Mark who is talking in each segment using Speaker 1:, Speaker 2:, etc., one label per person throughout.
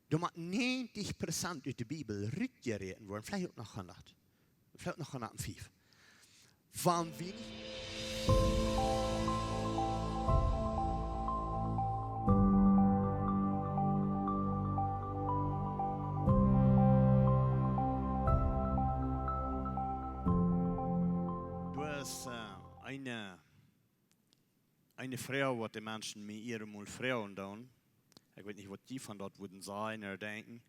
Speaker 1: Da macht 90% uit de Bibel rückgereden worden, vielleicht auch noch 100. Vielleicht noch 105. Van wie? Du hast eine Frau, was die Menschen mit ihren mal Frauen tun. Ich weiß nicht, was die von dort würden sein oder denken.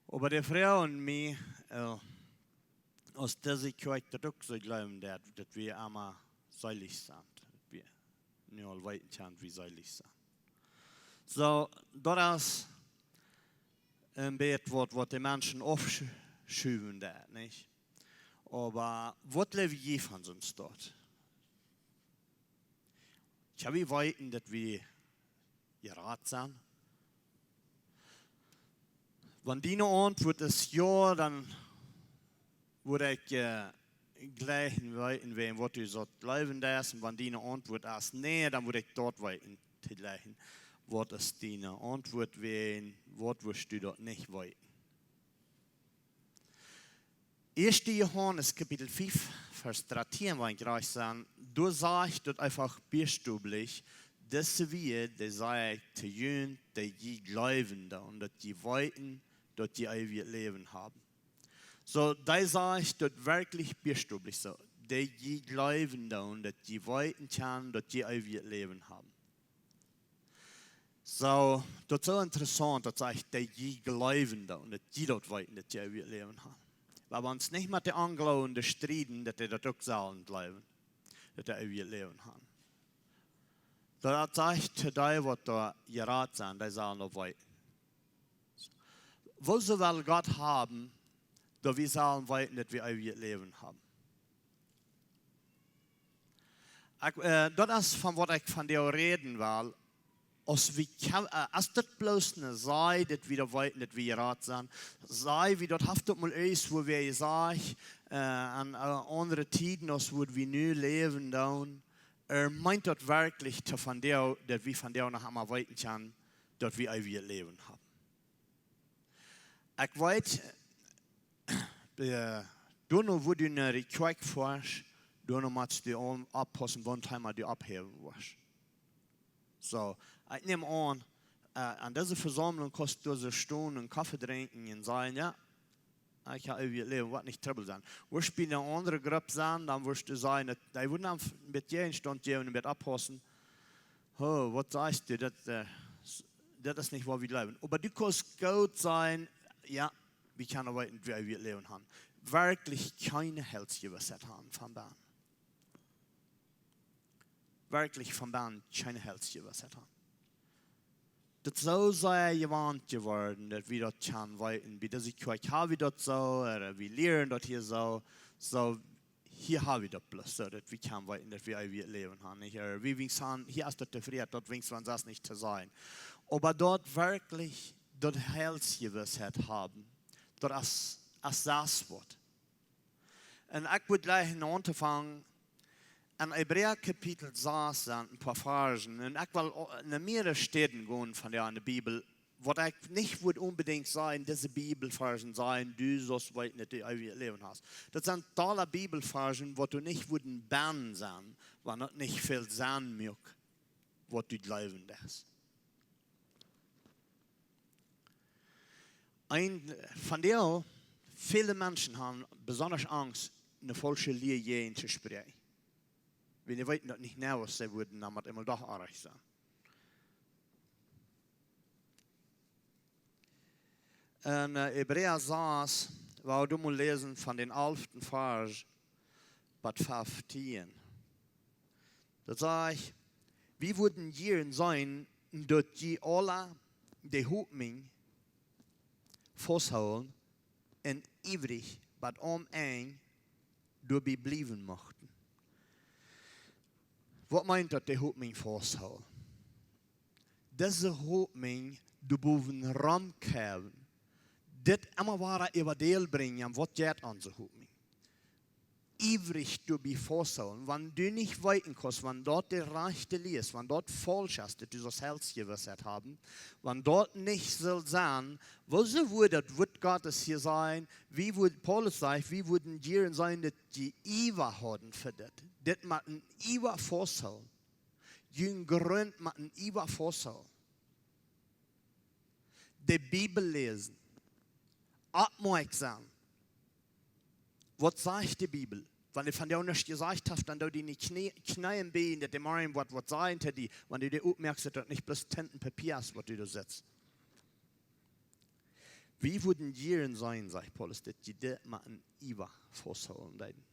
Speaker 1: Aber die Frauen mir aus dieser Kjoakj auch so glauben, dass wir einmal seilig sind. Dass wir nicht all weiten können, wie seilig sind. So, das ist ein Bild, was die Menschen aufschieben, nicht? Aber was leben wir von uns dort? Ich habe weiten, dass wir gerat sind. Wenn die noch Antwort ist ja, dann würde ich gleich weiten, wem was du so bleiben darfst. Und wenn die noch Antwort ist nee, dann würde ich dort weiten, gleichen. Was ist die Antwort, wen, was wirst du dort nicht weiten? 1. Johannes Kapitel 5, Vers 13, wenn ich gleich sagen, du sagst dort einfach buchstäblich, dass wir, die sei zu jön, die glauben da und die weiten, dass die ewige Leben haben. So, da sage ich dort wirklich buchstäblich so, die glauben da und die weiten können, dass die ewige Leben haben. So, das ist so interessant, dass ich die glauben da und die dort weiten, dass die ewige Leben haben. Weil wir uns nicht mit den Anglauen streiten, dass die dort auch sollen bleiben, dass die ewige Leben haben. Das sagt die, was da gerat sind, die sollen noch weiten. Wo sie will Gott haben, da wir sollen weiten, dass wir ewige Leben haben. Das ist von was ich von dir reden will. Als das bloß eine sei, dass wir weiten, dass wir gerat sind, sei, wie das haftet mal ist, wo wir sagen, an andere Tiden, als wo wir nu leben, dann, meint das wirklich, dass wir von der noch einmal weiten können, dass wir ewige Leben haben. Ich weiß, du noch, wo du eine Kjoakj fährst, du noch musst du abpassen, wann einmal du abheben wirst. So, ich nehme an dieser Versammlung kostet du so Stunden einen Kaffee trinken und sagen, ja, ich habe ewig Leben, was nicht Trouble sein. Wirst du in eine andere Gruppe sein, dann wirst du sagen, die würden mit jedem Stand gehen und mit abpassen. Oh, was sagst du, das ist nicht, wo wir leben. Aber du kannst gut sein, ja, wir können weiter, wie wir leben haben. Wirklich keine Heilsgewissheit haben von Bahn. Wirklich von Bahn keine Heilsgewissheit haben. Das so sei gewarnt geworden, dass wir dort können weiten. Wie das ich habe wir dort so, oder wir lernen dort hier so. So, hier haben wir das bloß so, dass wir können weiten, dass wir leben haben. Hier ist das befreit, dort winkt man das nicht zu sein. Aber dort wirklich, dort Heilsgewissheit haben, dort ist das Wort. Und ich würde gleich anfangen, an Hebräer Kapitel 6 ein paar Versen. Und ich will in mehrere Städten gehen von der Bibel, wo ich nicht unbedingt sagen, diese Bibelversen sein, du sollst weit nicht ewige Leben hast. Das sind tolle Bibelversen, wo du nicht bannen sein, weil das nicht viel sein mag, was du glauben lässt. Von der viele Menschen haben besonders Angst, eine falsche Lehre zu sprechen. Wenn ihr weiten, dass nicht näher was sie würden, dann wird immer doch arg sein. In Hebräer 6, wo du mal lesen von den 11. Vers, Bad 15. Da sage ich, wie würden hier sein, dass die alle, die Hoffnung festhalten und ewig, was ein, dabei bleiben möchten. Was meint das, die Hoffnung festhalten? Diese Hoffnung, die boven Raum kommen, das immer wahre Evangel bringen, was geht an so Hoffnung. ivrig du bevorsagen, wenn du nicht weiten kannst, wenn dort der Rechte liest, wenn dort falsch ist, dass du das Herz gewissert haben, wenn dort nicht soll sein, wo so würde das Wort Gottes hier sein, wie würde Paulus sagen, wie würden die sein, dass die Iwa haben für das. Das mit ein Iwa vorsagen. Jün Grund mit ein Iwa vorsagen. Die Bibel lesen. Aufmerksam. Was sagt die Bibel? Wenn ich von dir nicht gesagt habe, dann du die Knien beten, dass die meinen, was sagen die, wenn du dir aufmerkst, dass nicht bloß Tintenpapier ist, was du da setzt. Wie würden die sein, sagt Paulus, dass die das mal ein Iwa vorsagen würden?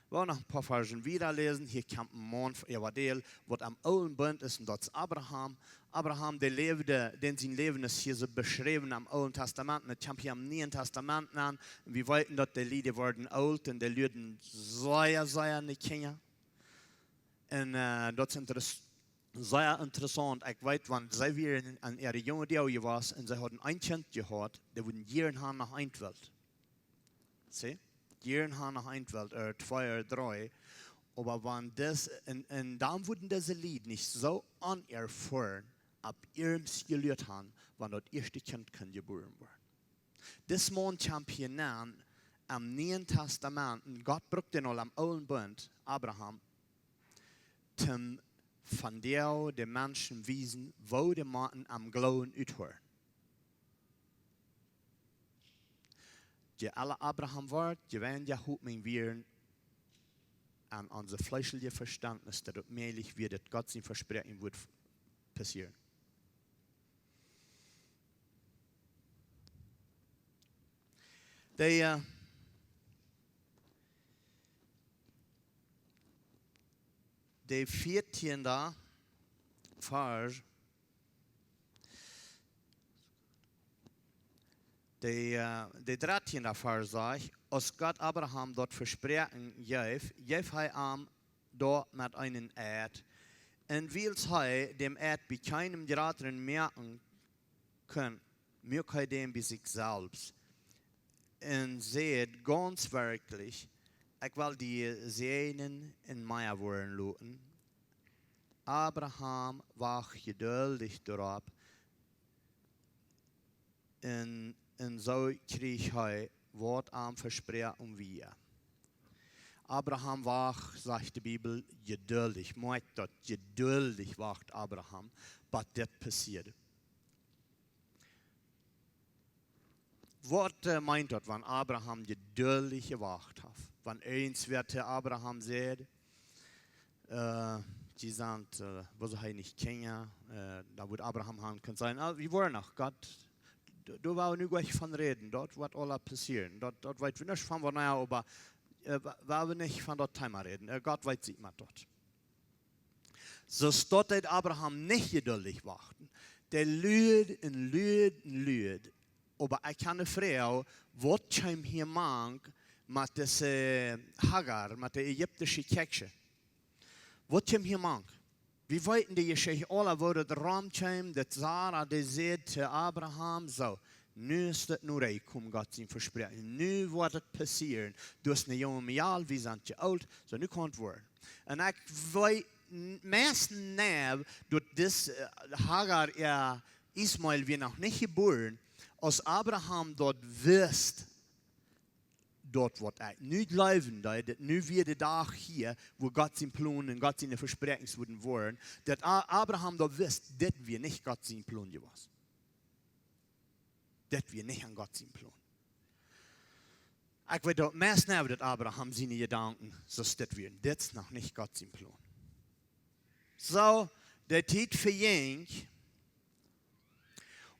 Speaker 1: Wir wollen noch ein paar Versen wieder lesen. Hier kommt ein Mann, was am Alten Bund ist, und das ist Abraham. Abraham, der lebte, denn sein Leben ist hier so beschrieben am Alten Testament. Das kommt hier am Neuen Testament an. Und wir wollten, dass die Lieder werden alt und die Lieder sehr nicht kennen. Und das ist sehr interessant. Ich weiß, wenn sie wieder an ihre junge Dauer waren und sie hatten ein Kind gehabt, die wurden jeden nach einer Welt. Sieh? Jeden nach einer Welt, 2 oder 3. Aber wenn das, und dann wurden diese Lied nicht so anerfahren, ab ihrem gelehrt haben, wenn das erste Kind geboren wurde. Das Mann kommt hier nach am Neuen Testament, und Gott braucht den all am Alten Bund, Abraham, zum von der den Menschen wiesen, wo die Menschen am Glauben uthören. Die alle Abraham waren, die werden ja gut mit wir an unser fleischliches Verständnis, dass es möglich wird, dass Gott sein Versprechen wird passieren. Der 14. Vers, der 13. Vers sagt, als Gott Abraham dort versprechen gef hij am dort mit einem Erd. Und wils hij dem Erd bei keinem Geraten merken kann, merkt hij dem bei sich selbst. Und seht ganz wirklich, ich will die Sehnen in meiner Worten lassen. Abraham war geduldig darauf. Und so krieg hij Wort am Versprechen wir. Abraham war, sagt die Bibel, geduldig. Meint das, geduldig war Abraham, was das passiert. Was meint das, wenn Abraham geduldig gewacht hat? Wenn eins wird Abraham sieht, die sagt, was er nicht kennen, da wird Abraham haben können sein, wie war noch, Gott, du warst nicht gleich von reden, dort wird alles passieren, dort weit wir nicht von naja, aber wir nicht von dort Thema reden, Gott weiß sieht man dort. So stottet Abraham nicht geduldig warten, der lüd, aber ich kann eine Frau, was kam hier mang, mit dieser Hagar, mit der ägyptischen Kjoakj. Was kam hier mang? Wir wollten die Geschichte alle, wo das Raum kam, dass Sarah, die sagt zu Abraham, so, nu ist das nur reingekommen, Gott sein Versprechen. Nu wird das passieren. Du hast eine junge Mädel, wir sind zu alt, so nu kann es werden. Und ich weiß, meistens dass das Hagar, ja, Ismael, wir noch nicht geboren, als Abraham dort wisst, dort wird er nicht leben, nu wird der Tag hier, wo Gott sein Plan und Gott seine Versprechen würden wollen, dass Abraham dort wisst, das wird nicht Gott sein Plan gewesen. Das wird nicht an Gott sein Plan. Ich weiß dort meist nicht, dass Abraham seine Gedanken so das wird. Das ist noch nicht Gott sein Plan. So, der Zeit verjährt,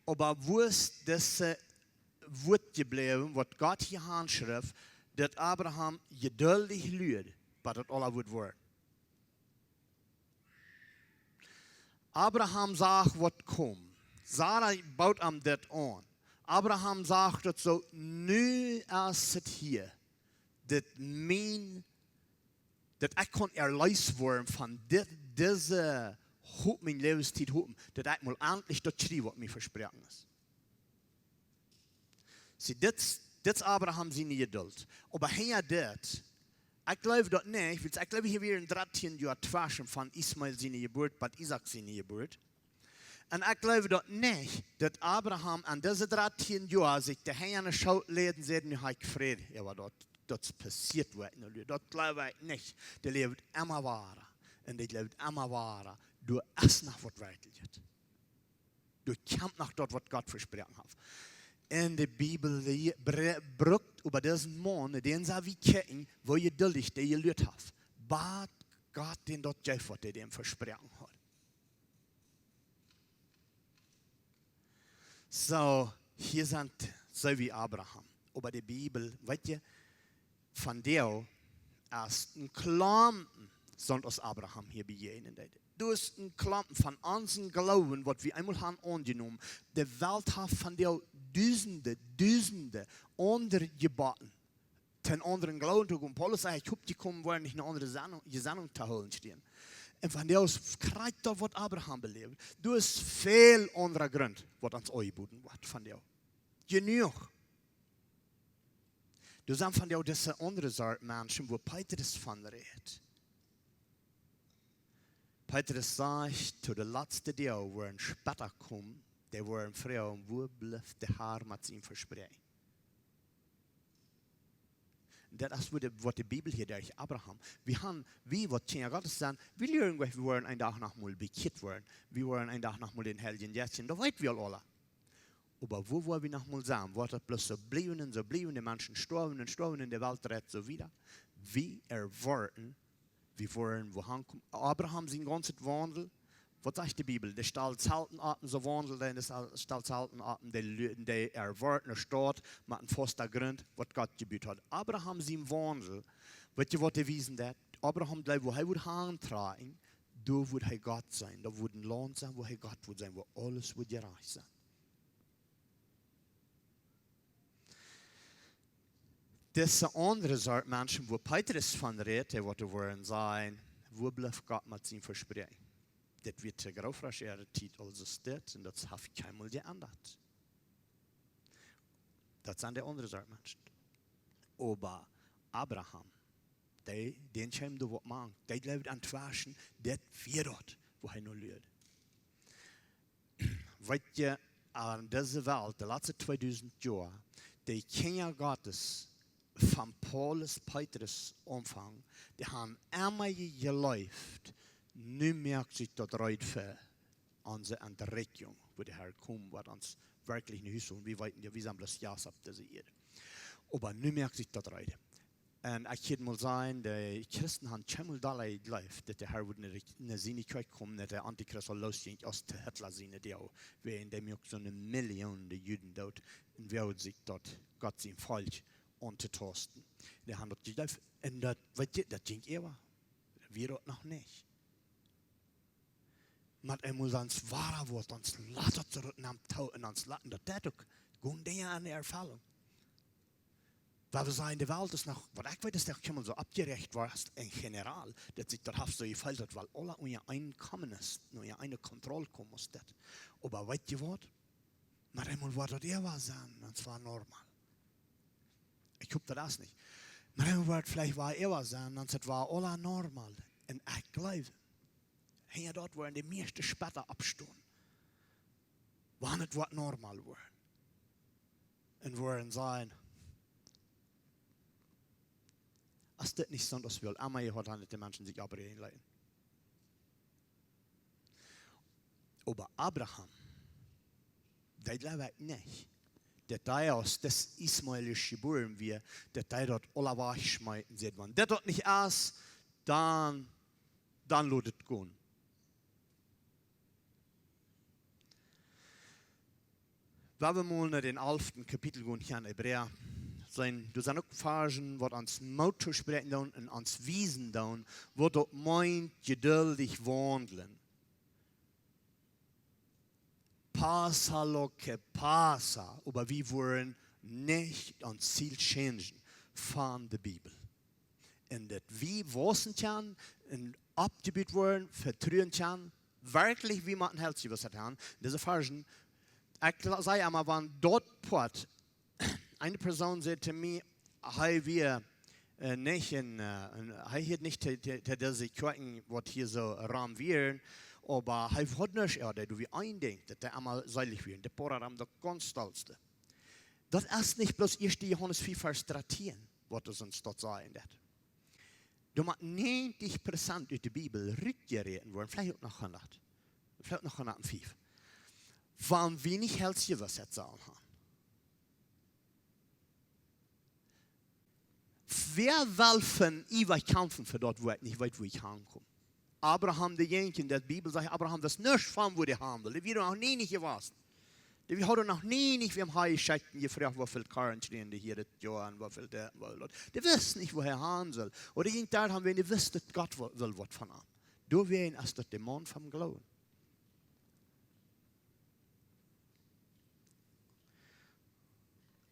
Speaker 1: aber wo ist das Wort geblieben, was Gott hier anschrift, dass Abraham geduldig lüht, was das alles wird werden. Abraham sagt, was kommt. Sarah baut ihm das an. Abraham sagt, dass so, nu ist es hier, dass ich kann erleist werden von dieser mein Lebenszeit hopen, dass ich mal endlich das schreibe, was mir versprochen ist. Sie, das ist Abraham seine Geduld. Aber hier das, Ich glaube das nicht, weil ich glaube, hier wäre ein 13 Jahr Twaschen von Ismael seine Geburt, bei Isaac seine Geburt. Und ich glaube das nicht, dass Abraham an diese 13 Jahren sich der Herr schaut leden, sagt, nu habe ich Frieden. Ja, aber das passiert wird. Das glaube ich nicht. Der lebt immer weiter. Und der lebt immer weiter. Du isst nach was wirklich ist. Du kämpfst nach dort, was Gott versprochen hat. In der Bibel brückt über diesen Mann, den sie wie kennen, wo ihr duldig, der ihr lüt habt. Bat Gott den dort gef, was der dem versprochen hat. So, hier sind so wie Abraham. Aber die Bibel, weißt ihr, von der ersten Klampen sind aus Abraham hier begegnet. Du hast ein Klampen von unseren Glauben, was wir einmal haben angenommen. Die Welt hat von der Düsende andere gebacken. Den anderen Glauben zu kommen. Paulus sagt, ich hab gekommen, wollen nicht eine andere Gesinnung zu holen stehen. Und von der aus kriegt das, was Abraham belebt. Du hast viel anderer Grund, was uns angeboten wird von der. Genug. Du sagst von der diese andere Sorte Menschen, wo Petrus von redet. Petrus sagt, zu der letzten Tag, wo ein später kommt, der war eine Frau, wo bleibt der Herr mit ihm versprechen. Das ist, was die Bibel hier durch Abraham. Wir haben, wie was Kinder Gottes sagen, wir lernen, wir wollen einen Tag noch mal bekehrt werden. Wir wollen einen Tag noch mal den Heiligen Jährchen, das weit wir alle. Aber wo wollen wir noch mal sagen? Wird das bloß so bleiben, die Menschen sterben und sterben in der Welt redet so wieder. Wir erwarten, wir wollen, wohin kommen. Abraham sein ganzes Wandel. Was sagt die Bibel? Der Stahlzelten Atem, so wandelt er in der Stahlzelten Atem, der erwarten, der Staat, mit einem festen Grund, was Gott gebüht hat. Abraham sein Wandel, weißt du, was er wiesen hat? Abraham, wo er wird herantragen, da wird er Gott sein. Da wird ein Land sein, wo er Gott wird sein, wo alles wird gerecht sein. Diese andere Sorte Menschen, wo Petrus von redet, der wird wollen sein, wo bleibt Gott mit seinem Versprechen? Das wird der graufraschere Titel als das, und das hat keinmal geändert. Das sind die andere Sorte Menschen. Aber Abraham, den schämt du was machen, der lebt an Twaschen, das wird dort, wo er nur lebt. Weißt ihr, an dieser Welt, die letzten 2000 Jahre, die Kinder Gottes, von Paulus, Petrus Anfang, die haben immer gelebt, nu merkt sich das reut für unsere Entdeckung, wo der Herr kommt, was uns wirklich nicht ist, und wir weiten ja, wie sind das Jas ab, das hier. Aber nu merkt sich das reut. Und ich kann mal sagen, die Christen haben schon da gelebt, dass der Herr in eine Sinnigkeit kommt, dass der Antichrist losgeht, aus der Hitler sinne, der auch, in dem auch so eine Million Juden dort, und wer sich dort Gott sein Volk anzutasten. Die haben dort gelebt, und das ging immer. Wir dort noch nicht. Maar er moet ons ware woord, ons laten terug naar touw en ons laten dat ook. Gewoon dingen aan de ervaring. Weil wir sagen, die Welt ist noch, was ich weiß, dass der so abgerecht war, in general, dass sich das so gefällt hat, weil alle unter Einkommen ist, nur eine Kontrolle kommen muss. Aber weißt du was? Maar einmal war das eher sein, und zwar normal. Ich hoffe das nicht. Maar einmal war vielleicht war eher sein, und es war alle normal. Und ich glaube, hier dort waren die meisten später abstehen. Wann es was normal war. Und waren sein, als das nicht sonst will, aber hier hat die Menschen sich aber hinleiten. Aber Abraham, der glaube ich nicht, dass der aus des ismaelischen Geboren wir, dass der dort alle wegschmeißen sieht. Wenn der dort nicht ist, dann lässt es gehen. Wenn wir mal in den 11. Kapitel gehen, hier in Hebräer, du sind auch Phasen, was ans Motto sprechen und ans Wiesen tun, wo dort meint, geduldig wandeln. Passa lo que passa, aber wir wollen nicht ans Ziel changen von der Bibel. Und das wir wissen können und abgebiet werden, vertrauen können, wirklich wie man ein Herz was hat. Diese Phasen, ich sage einmal, wenn dort Port, eine Person sagte mir, hey, wir Nicht hij hat nicht diese Kjoakj, was hier so ram wären, aber hij hat nicht du wie eindenkt, dass der einmal seilig wären, der Poraram der ganz stolzste. Das ist nicht bloß 1. Johannes 4, Vers 13, was es uns dort sagen wird. Du machst 90% aus der Bibel rückgereden worden, vielleicht auch noch 100, vielleicht noch 105, wann wenig Hältchen was jetzt sagen haben. Wer will von ewig kämpfen für dort, wo er nicht weiß, wo ich hinkomme? Abraham, derjenige in der Bibel sagt, Abraham, das nicht von, wo der haben will. Die wird noch nie nicht gewusst. Die hat noch nie nicht, wie im Hai Scheiten gefragt, wie viel Karren stehen die hier, das Jahr, wie viel der will. Die wissen nicht, woher haben soll. Oder in der haben wir nicht gewusst, dass Gott will was von ihm. Du wären als das Dämon vom Glauben.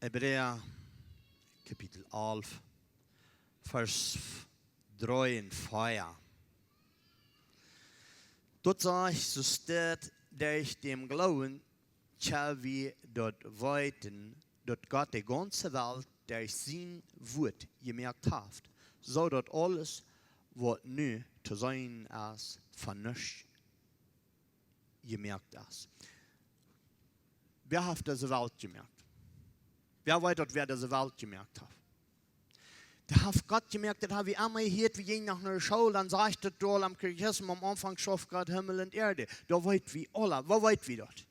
Speaker 1: Hebräer, Kapitel 11, Vers 3 und 4. Dort sagt, so steht, der ich dem Glauben, tja wie dort weiten, dort Gott die ganze Welt, der ich sein Wort gemerkt hat, so dort alles, was nu zu sein ist, von nichts gemerkt ist. Wer hat diese Welt gemerkt? Wer weiß dort, wer diese Welt gemerkt hat? Da hat Gott gemerkt, das habe ich einmal gehört, wie gehen nach einer Schule, dann sagt das dort am Kirchhof, am Anfang schafft Gott Himmel und Erde. Da weit wie alle, wo weit wie dort?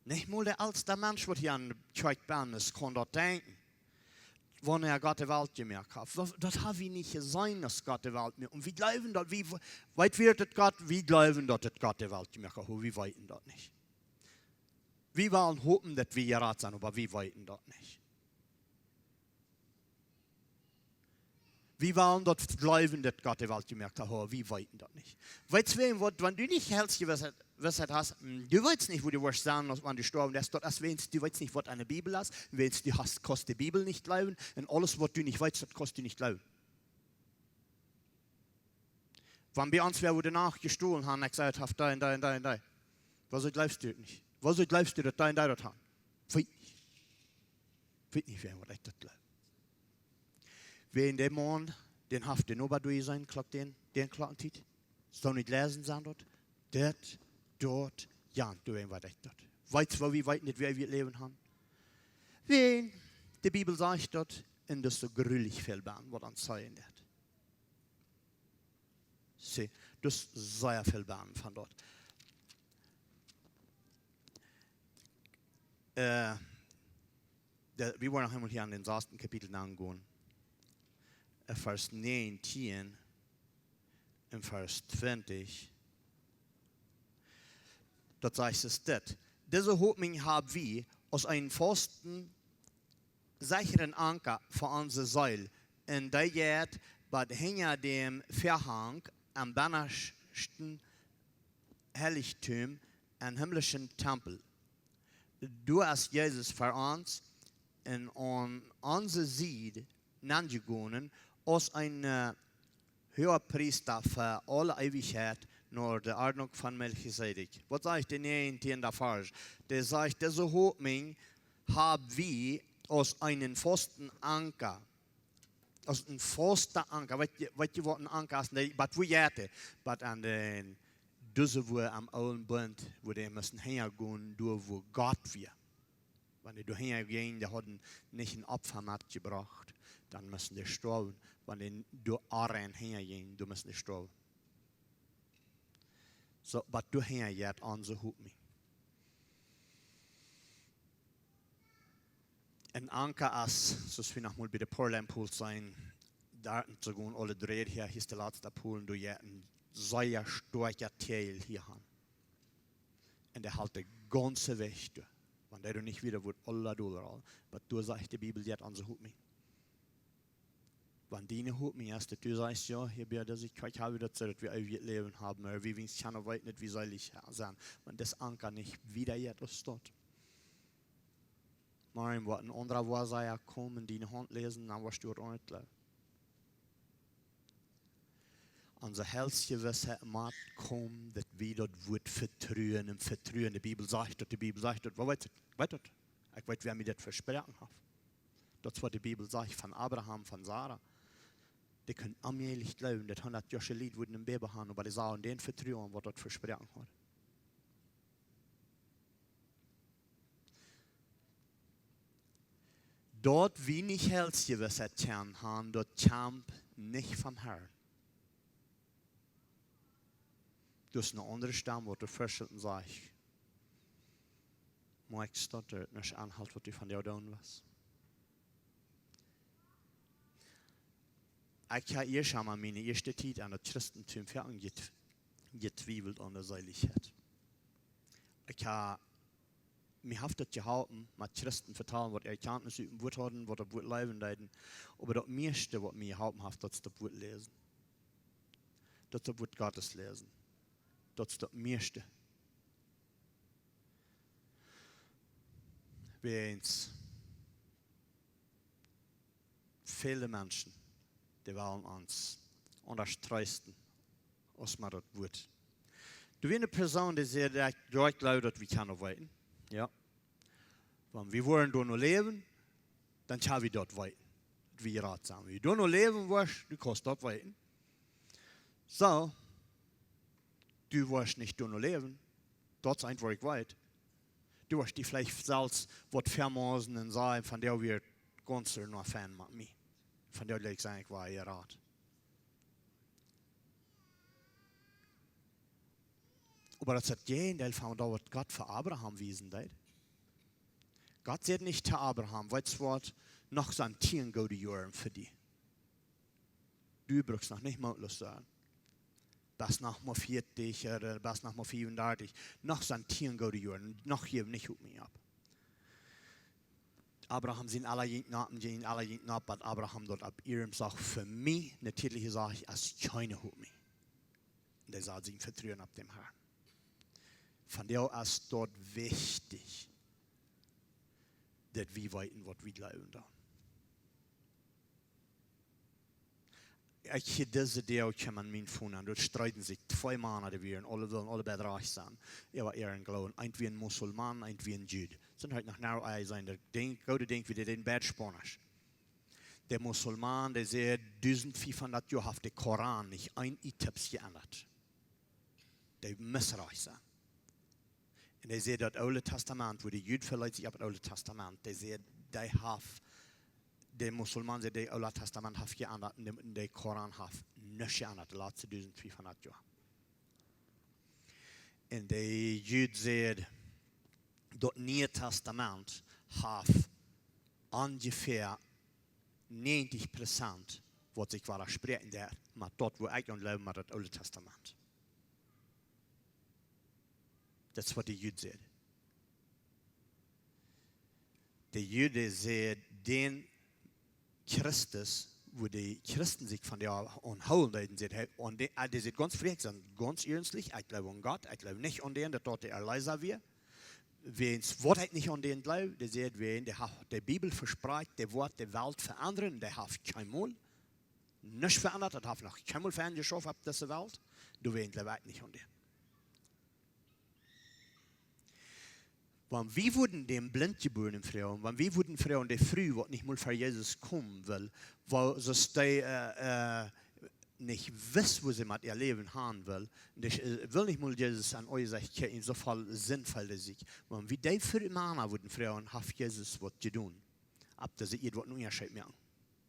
Speaker 1: Nicht mal der älteste Mensch, der hier an Kjoakj ist, kann dort denken, wann Gott die Welt gemerkt hat. Das habe ich nicht gesehen, dass Gott die Welt merkt. Und wir glauben dort, wie weit wird das Gott, wir glauben dort, dass Gott die Welt gemerkt hat, aber wir weiten dort nicht. Wir wollen hoffen, dass wir gerat sind, aber wir weiten dort nicht. Wir wollen dort glauben, dass Gott die Welt gemerkt hat, aber wir weiten dort nicht. Weißt du, wenn du nicht hältst, was hast, du weißt nicht, wo du wirst sein, wenn du sterben lässt, dort du weißt nicht, was eine Bibel ist, willst du hast, kostet die Bibel nicht glauben, und alles, was du nicht weißt, das kostet du nicht glauben. Wenn bei uns wer wurde nachgestohlen haben, ich gesagt habe, da. Was glaubst du nicht? Was glaubst du, dass da dort haben? Weiß nicht, wer das glaubt. Wer in dem Mann, den haft den Oberdui sein, klagt den Klottentit. Soll nicht lesen sein dort? Dort, ja, du wen war das dort. Weißt du, wir weit nicht, wer wir leben haben? Wen, die Bibel sagt dort, in das so grüllig viel Bahn, was dann sein wird. Sie, das sehr viel Bahn von dort. Wir wollen noch einmal hier an den 6. Kapitel angehen. Vers 19 und Vers 20. Dort sagt es das. Diese Hoffnung haben wir aus einem festen, sicheren Anker für unsere Seele. Und der geht bei hinter dem Verhang am bannersten Heiligtum, am himmlischen Tempel. Du hast Jesus für uns und an unsere Seite nachgegangen als ein Hohepriester für alle Ewigkeit nach der Ordnung von Melchisedek. Was sagt der 19. Vers? Der sagt, diese Hoffnung haben wir aus einem festen Anker. Aus einem festen Anker. Weißt du, was ein Anker ist? Was wir jäten. Was an den Düsse, wo am alten Bund, wo die müssen hingehen, wo Gott wir. Wenn die hingehen, die haben nicht ein Opfer mitgebracht, dann müssen die sterben. Wenn die durch Aren hingehen, du müssen die sterben. So, was du hingehst, unsere Hoffnung. Ein Anker ist, so wie nochmal bei der Portland-Pool sein, da zu gehen, alle drei hier ist der letzte Pool, du hast ein sehr starker Teil hier haben. Und der hält den ganzen Weg durch. Wenn der du nicht wieder wird, alle durch. Aber du sagst, die Bibel, die hat unsere Hoffnung. Wenn deine Hoffnung ist, dass du sagst, ja, hier bin ich habe wieder Zeit, dass wir ein Leben haben, aber wie wenigstens kann weit nicht, wie soll ich sein, wenn das Anker nicht wieder jetzt steht. Maar wat een andere woord komen, die in de hand lezen, dan was het ordentlich. Onze Heilsgewissheit mag komen, dat we dat woord vertrouwen en vertrouwen. De Bibel zegt dat, wat weet het? Ich weiß, wer mir das versprochen hat. Das ist, was die Bibel sagt, von Abraham, von Sarah. Die können allmählich glauben, dass 100 Jahre Lied wurden im Baby haben, aber die sagen, den vertrauen, was das versprochen hat. Dort, wie nicht Helsgewissheit haben, dort Camp nicht vom Herrn. Das ist eine andere Stamm, wo du vorstellst und sagst, mag ich dort nicht anhalten, was du von dir tun willst. Ich habe hier schon mal meine erste Zeit an das Christentum getweifelt an der Seiligkeit. Mir hat das gehalten, mit Christen vertalen, was Erkenntnis über das Wort haben, was das Wort leben leiden. Aber das meiste, was mir gehalten hat, das ist das Wort lesen. Das ist das Wort Gottes lesen. Das ist das meiste. Viele Menschen, die wollen uns unterstreichen, was man das Wort. Du bist eine Person, die sagt, ich glaube, dass wir können weiten. Ja. Wenn wir wollen nur leben, dann können wir dort weiten. Wie ratsam. Wenn du nur leben willst, du kannst dort weiten. So, du willst nicht nur leben, dort ist einfach weit. Du willst die vielleicht selbst was vermaßen und sagen, von der wir ganz nur Fan mit mir. Von der ich sage, ich war ihr Rat. Aber das hat jeden Teil von da, was Gott für Abraham wiesen hat. Gott sagt nicht zu Abraham, weißt du was, noch so ein Tieren gute Jahre für dich. Du brauchst noch nicht mutlos sein. Bis nach mal 40 oder bis nach mal 34. Noch so ein Tieren gute Jahre, noch hier nicht auf mich ab. Abraham sind alle knapp, was Abraham dort ab ihrem sagt, für mich eine tägliche Sache, als keine auf mich. Und er sagt, sie vertrauen ab dem Herrn. Von der ist dort wichtig, dass wir weiten, was wir glauben da. Ich diese Deel kann man mir finden. Dort streiten sich 2 Männer, die wir alle wollen, alle beide reich sein. Aber ihren Glauben, ein wie ein Musulman, ein wie ein Jiet. Sind halt noch genau sein. Der Gute denkt, wie den Bad Spanisch. Der Musulman, der sagt, 1500 Jahre hat der Koran nicht ein Iteps geändert. Der muss reich sein. Und der sagt, das Alte Testament, wo die Juden verleiht sich auf das Alte Testament, der sagt, der Musulman sagt, der Alte Testament hat geändert und der Koran hat nicht geändert, die letzten 1500 Jahre. Und der Jude sagt, das Neue Testament hat ungefähr 90%, was sich widersprechen der, mit dort, wo ich und lebe, mit das Alte Testament. Das ist, was die Jude sagt. Der Jude sagt, den Christus, wo die Christen sich von der anholen, und die sind ganz frech, sind ganz ernstlich, ich glaube an Gott, ich glaube nicht an den, der dort der Erleiser wird. Wer ins Wort nicht an den glaubt, der sagt, wer der hat der Bibel verspricht, der Wort der Welt verändern, der hat kein Mal nicht verändert, der hat noch kein Mal verändert geschaffen auf dieser Welt, du wer glaubt nicht an den. Wenn wir wurden dem blind geborenen Frauen, wenn wir wurden Frauen, die früh, was nicht mal für Jesus kommen will, weil sonst die nicht wissen, wo sie mit ihr Leben haben will, und ich will nicht mal Jesus an euch sagen, in so viel sinnvoll ist. Wenn wir die für Männer wurden Frauen, hat Jesus was getan. Ab dass sie etwas nicht erscheint mehr.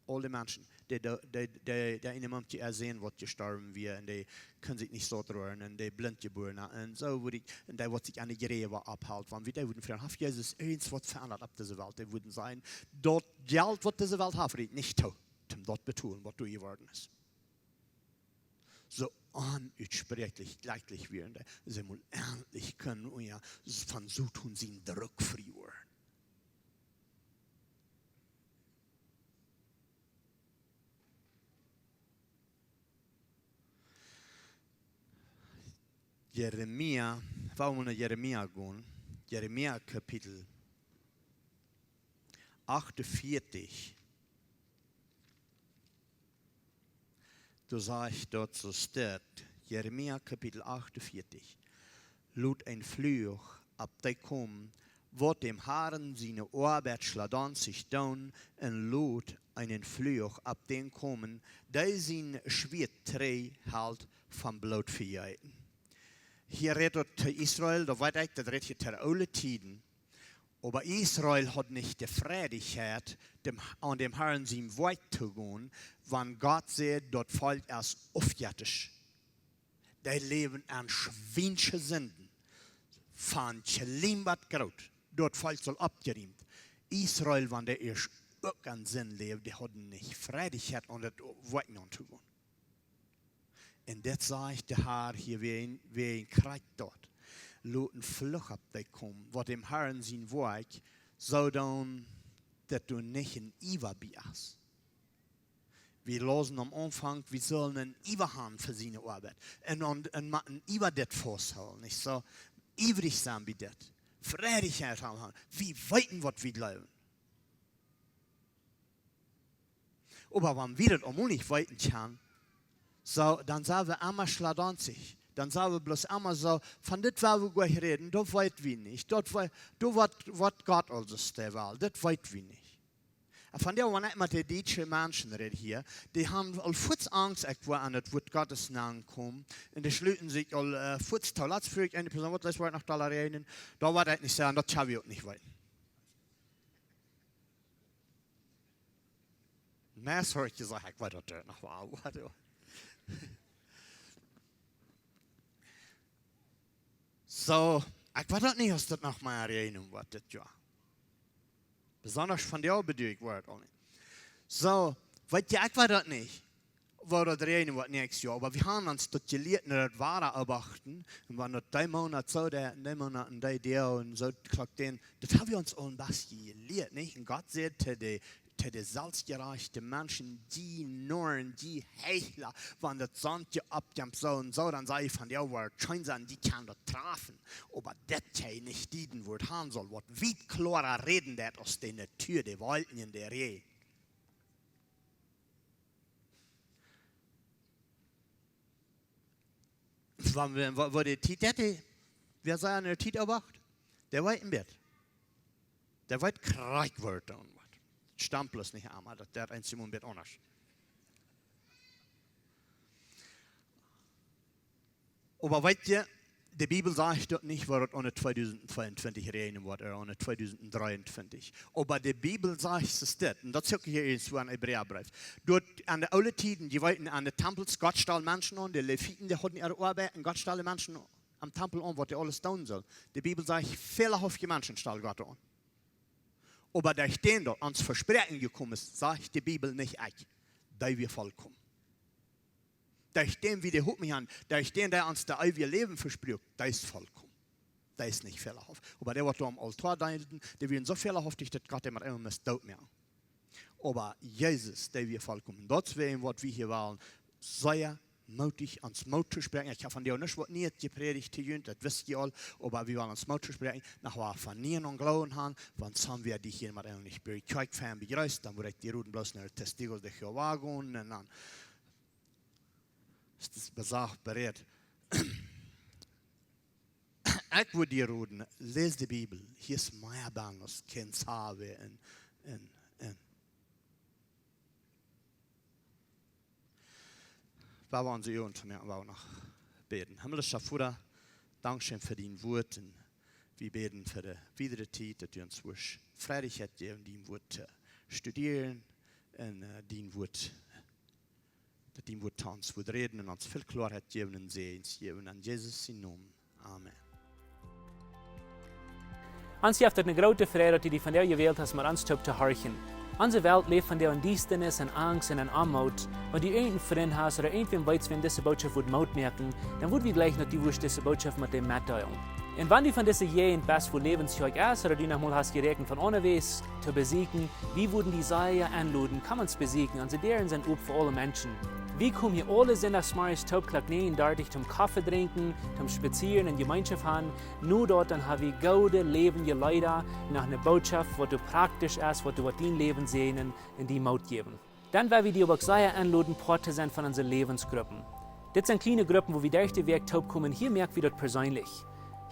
Speaker 1: Alle Menschen, die in dem Moment sehen, was gestorben wird, und die können sich nicht so rühren, und die blind geboren, und so, und die wird sich an die Gräber abhalten. Wenn wir die würden fragen, hat Jesus eins was verändert ab dieser Welt, die würden sagen, dort Geld, was diese Welt hat, nicht tun, um dort betonen, was du geworden ist. So unutsprechlich gleichlich werden, sie mal endlich können, von so tun sie druckfrei werden. Jeremia, wollen wir nach Jeremia gehen? Jeremia Kapitel 48. Da sage ich dort so steht, Jeremia Kapitel 48. Lud ein Fluch, ab der kommen, wird dem Herrn seine Arbeit schladan sich down und lot einen Fluch ab den kommen, der sein Schwertrei hält vom Blut verjeiten. Hier redet Israel, da weiß ich, das redet hier der alle Tiden. Aber Israel hat nicht die Freudigkeit, an dem Herrn sein Wort zu gehen, wenn Gott sagt, dort fällt erst aufjätisch. Die leben an schwinschen Sünden. Von Chelimbert Grot. Dort fällt soll abgerimmt. Israel, wenn der erst auch an Sinn lebt, die hatten nicht Freudigkeit, an das Wort zu gehen. Und das sagt der Herr hier, wie ein Krieg dort. Loten Fluch ab die kommen, was dem Herrn sein Wort, so dann, dass du nicht ein Iwa bist. Wir losen am Anfang, wir sollen ein Iwa haben für seine Arbeit. Und ein Iwa das festhalten. Nicht so ivrig sein wie das. Freudigkeit haben. Wir weiten, was wir glauben. Aber wenn wir das auch nicht weiten können, so, dann sagen wir immer schladanzig. Dann sagen wir bloß immer so, von das, was wir gleich reden, das weit wir nicht. Das, was Gott also der will, das weit wir nicht. Und von der, wenn ich mit den deutschen Menschen rede hier, die haben all futz Angst, an das Wort Gottes nahen kommen. Und die schlüten sich all futz Toilette für eine Person, was das nach Dollar reden. Da war das nicht sagen, das schaue ich auch nicht weit. Meist habe ich gesagt, ich weiß das noch wow. So, ich weiß nicht, was das nach meiner Erinnerung war, das Jahr. Besonders von der bedeutet wird auch nicht. So, weißt du, ich weiß das nicht, was das Erinnerung wird nächstes Jahr. Aber wir haben uns das gelehrt, das Wahre erwarten. Und wenn das 3 Monate so, der Monat und der und so, das haben wir uns auch ein bisschen gelehrt, nicht? Und Gott sagte, die salzgereichten Menschen, die Norn, die Hechler, wenn das Sand abjammt so und so, dann sage ich von der Wort, die kann das treffen. Aber das kann nicht dienen, wo es haben soll. Was wie klarer reden das aus der Tür, die wollten in der Rehe. Wo die Tiet, wer sei an der Tiet erwacht? Der war im Bett. Der war krank geworden. Stammt bloß nicht einmal, das ist ein Simon wird anders. Aber weißt du, die Bibel sagt dort nicht, was es 2022 reden wird, oder 2023. Aber die Bibel sagt es das. Und das ist hier so ein Hebräerbrief. Dort an den alten Tiden, die wollten an den Tempels Gott stahlen Menschen an, die Leviten, die hatten ihre Arbeit, und Gott stahlen Menschen am Tempel an, was die alles tun soll. Die Bibel sagt, fehlerhafte Menschen stahlen Gott an. Aber da stehen dort ans Versprechen gekommen ist, sagt die Bibel nicht ich, da wir vollkommen. Da stehen, wie die Hut mich an, da stehen, der ans der ewige Leben verspricht, da ist vollkommen. Da ist nicht fehlerhaft. Aber der, was da am Altar deuten, die werden so fehlerhaftig, dass Gott immer immer tot mehr. Aber Jesus, der wir vollkommen. Das wäre, was wir hier wollen, sei mutig ans Mut zu sprechen. Ich habe von dir nicht nie gepredigt, das wisst ihr all, aber wir wollen ans Mut zu sprechen, nach was von nie und glauben haben, wann haben wir dich hier mal nicht bei Kjoakj fan begrüßt, dann würde ich die Ruden bloß nach Testigos de Jehovah gehen und dann ist das besagt berät. Ich würde die Ruden, lese die Bibel, hier ist mein Banus, kein Zahwe und wir wollen sie und wir wollen noch beten. Himmlischer Vater, Dankeschön für dein Wort und wir beten für die weitere Zeit, dass du uns Freudigkeit geben, dein Wort zu studieren und dein Wort tanzen, Wort reden und uns viel Klarheit geben und Sehen geben. In Jesus in Namen. Amen.
Speaker 2: Ons heeft het een grote vrede dat die van jou gewählt hast, maar ons te horchen. Onze Welt leeft van der Duisternis en Angst en Armut. Wenn du irgendeinen Freund hast oder irgendwen weißt, wenn diese Botschaft wird Mut merken, dann wird wir gleich noch die Wurst diese Botschaft mit dem mitteilen. Und wenn du von dieser Jähen bist, wo Läwens Kjoakj ist, oder du noch mal hast geregnet von unterwegs zu besiegen, wie würden die Seier anluden, kann man es besiegen, und sie deren sind up für alle Menschen. Wie kommen hier alle Sonntagsmorgens Taubklack nehmen, dort zum Kaffee trinken, zum Spazieren und Gemeinschaft haben. Nur dort dann haben wir gute Leben je Leute nach einer Botschaft, was du praktisch ist, was du mit dein Leben sehen und die Mut geben. Dann werden wir die aber sehr anladen, Part zu sein von unseren Lebensgruppen. Das sind kleine Gruppen, wo wir durch den Weg taub kommen. Hier merken wir das persönlich.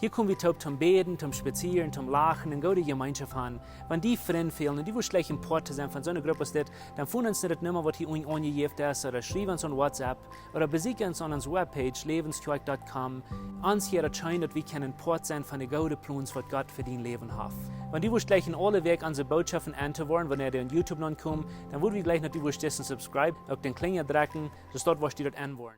Speaker 2: Hier kommen wir taub zum Beten, zum Spazieren, zum Lachen und gute Gemeinschaft haben. Wenn die Freunde fehlen und die wo schlecht im Port sein von so einer Gruppe steht, dann finden uns nicht mehr, was hier angegeben ist, oder schreiben uns an WhatsApp, oder besuchen uns an unserer Webpage, läwenskjoakj.com. Uns hier erscheint, dass wir können Port sein von den guten Plänen, was Gott für dein Leben hat. Wenn die wo gleich in alle Weg unsere Botschaften anzuhören, wenn ihr auf YouTube noch kommt, dann würden wir gleich noch die wo subscribe, auf den Klinger drücken, dass dort was die dort anwollen.